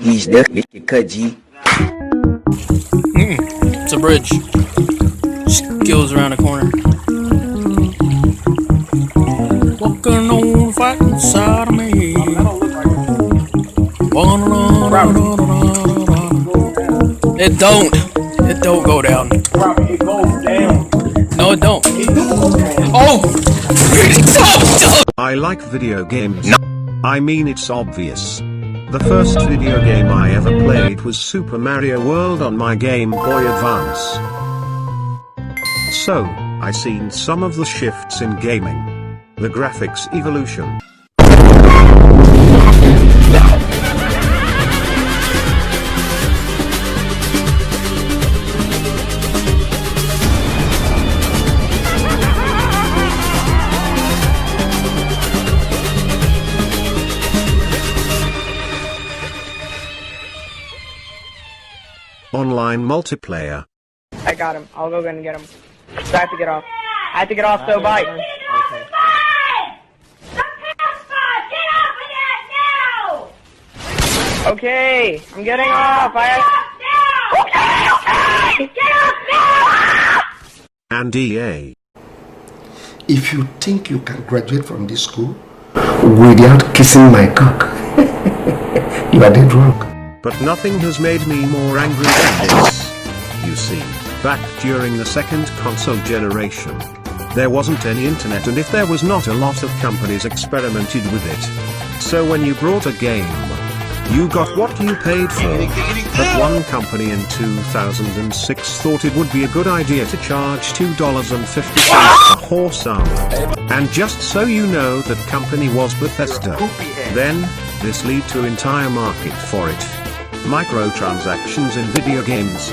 It's a bridge. Just goes around a corner. Walking on the fighting side of me. It don't. It don't go down. It goes down. No, it don't. It do go down. Oh! I like video games. No. I mean, it's obvious. The first video game I ever played was Super Mario World on my Game Boy Advance. So, I seen some of the shifts in gaming. The graphics evolution. Online multiplayer. I got him. I'll go and get him. So I have to get off. I have to get off, so bye. Okay. Okay, I'm getting off. Okay. Get off now! And EA. If you think you can graduate from this school without kissing my cock, you are dead wrong. But nothing has made me more angry than this. You see, back during the second console generation, there wasn't any internet, and if there was not, a lot of companies experimented with it. So when you brought a game, you got what you paid for. But one company in 2006 thought it would be a good idea to charge $2.50 for horse armor. And just so you know, that company was Bethesda. Then, this led to entire market for it. Microtransactions in video games.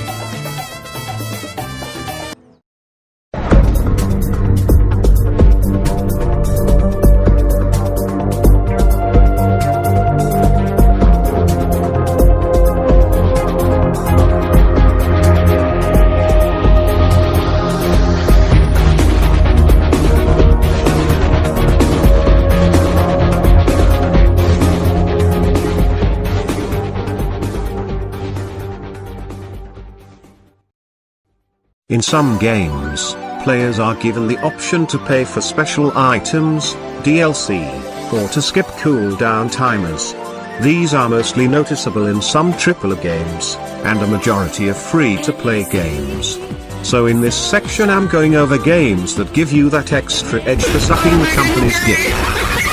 In some games, players are given the option to pay for special items, DLC, or to skip cooldown timers. These are mostly noticeable in some AAA games, and a majority of free-to-play games. So in this section I'm going over games that give you that extra edge for sucking the company's dick.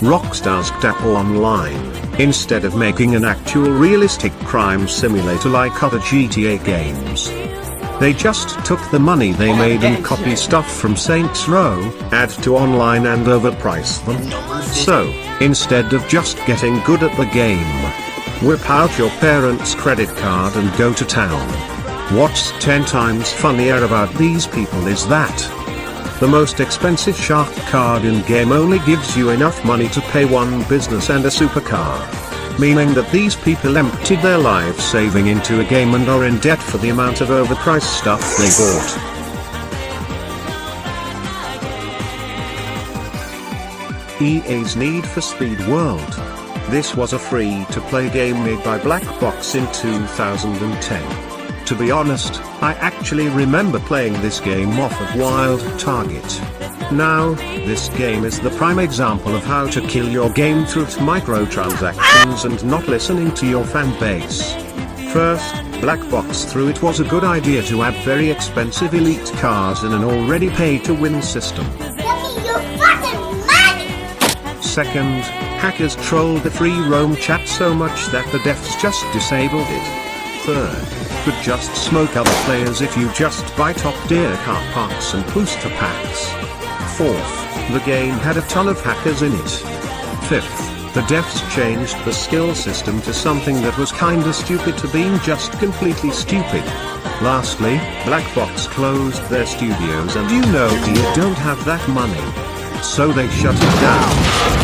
Rockstar's GTA Online, instead of making an actual realistic crime simulator like other GTA games. They just took the money they made and copy stuff from Saints Row, add to online and overprice them. So, instead of just getting good at the game, whip out your parents' credit card and go to town. What's 10 times funnier about these people is that the most expensive shark card in game only gives you enough money to pay one business and a supercar. Meaning that these people emptied their life saving into a game and are in debt for the amount of overpriced stuff they bought. EA's Need for Speed World. This was a free-to-play game made by Black Box in 2010. To be honest, I actually remember playing this game off of Wild Target. Now, this game is the prime example of how to kill your game through microtransactions and not listening to your fan base. First, Black Box thought it was a good idea to add very expensive elite cars in an already pay-to-win system. Second, hackers trolled the free roam chat so much that the devs just disabled it. Third, could just smoke other players if you just buy top-tier car parts and booster packs. Fourth, the game had a ton of hackers in it. Fifth, the devs changed the skill system to something that was kinda stupid to being just completely stupid. Lastly, Black Box closed their studios and you don't have that money. So they shut it down.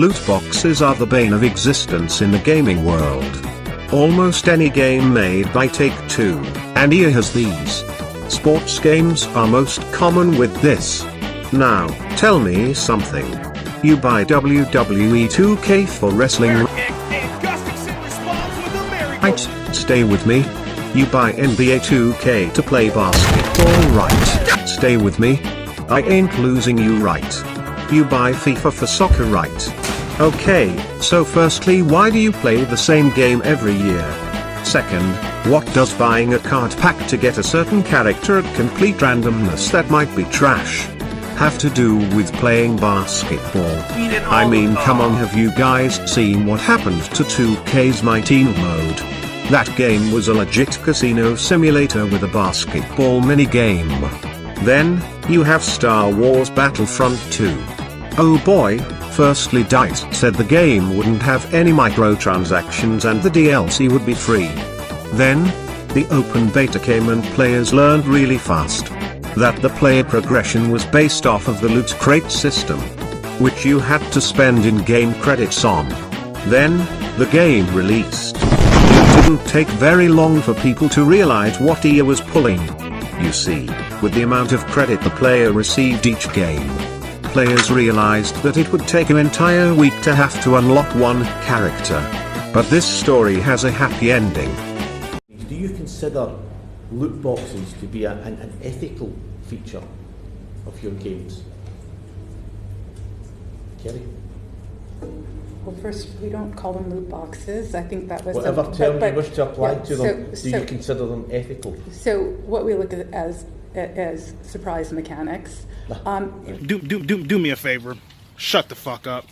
Loot boxes are the bane of existence in the gaming world. Almost any game made by Take-Two and EA has these. Sports games are most common with this. Now, tell me something. You buy WWE 2K for wrestling. Right, stay with me. You buy NBA 2K to play basketball, right? Stay with me. I ain't losing you, right? You buy FIFA for soccer, right? Okay, so firstly, why do you play the same game every year? Second, what does buying a card pack to get a certain character at complete randomness that might be trash have to do with playing basketball? I mean, come on, have you guys seen what happened to 2K's My Team mode? That game was a legit casino simulator with a basketball minigame. Then, you have Star Wars Battlefront 2. Oh boy, firstly DICE said the game wouldn't have any microtransactions and the DLC would be free. Then, the open beta came and players learned really fast that the player progression was based off of the loot crate system, which you had to spend in-game credits on. Then, the game released. It didn't take very long for people to realize what EA was pulling. You see, with the amount of credit the player received each game, players realized that it would take an entire week to have to unlock one character. But this story has a happy ending. Do you consider loot boxes to be an ethical feature of your games? Kerry? Well, first, we don't call them loot boxes. I think that was whatever term you wish to apply to them. Do you consider them ethical? So what we look at as surprise mechanics. Do me a favor. Shut the fuck up.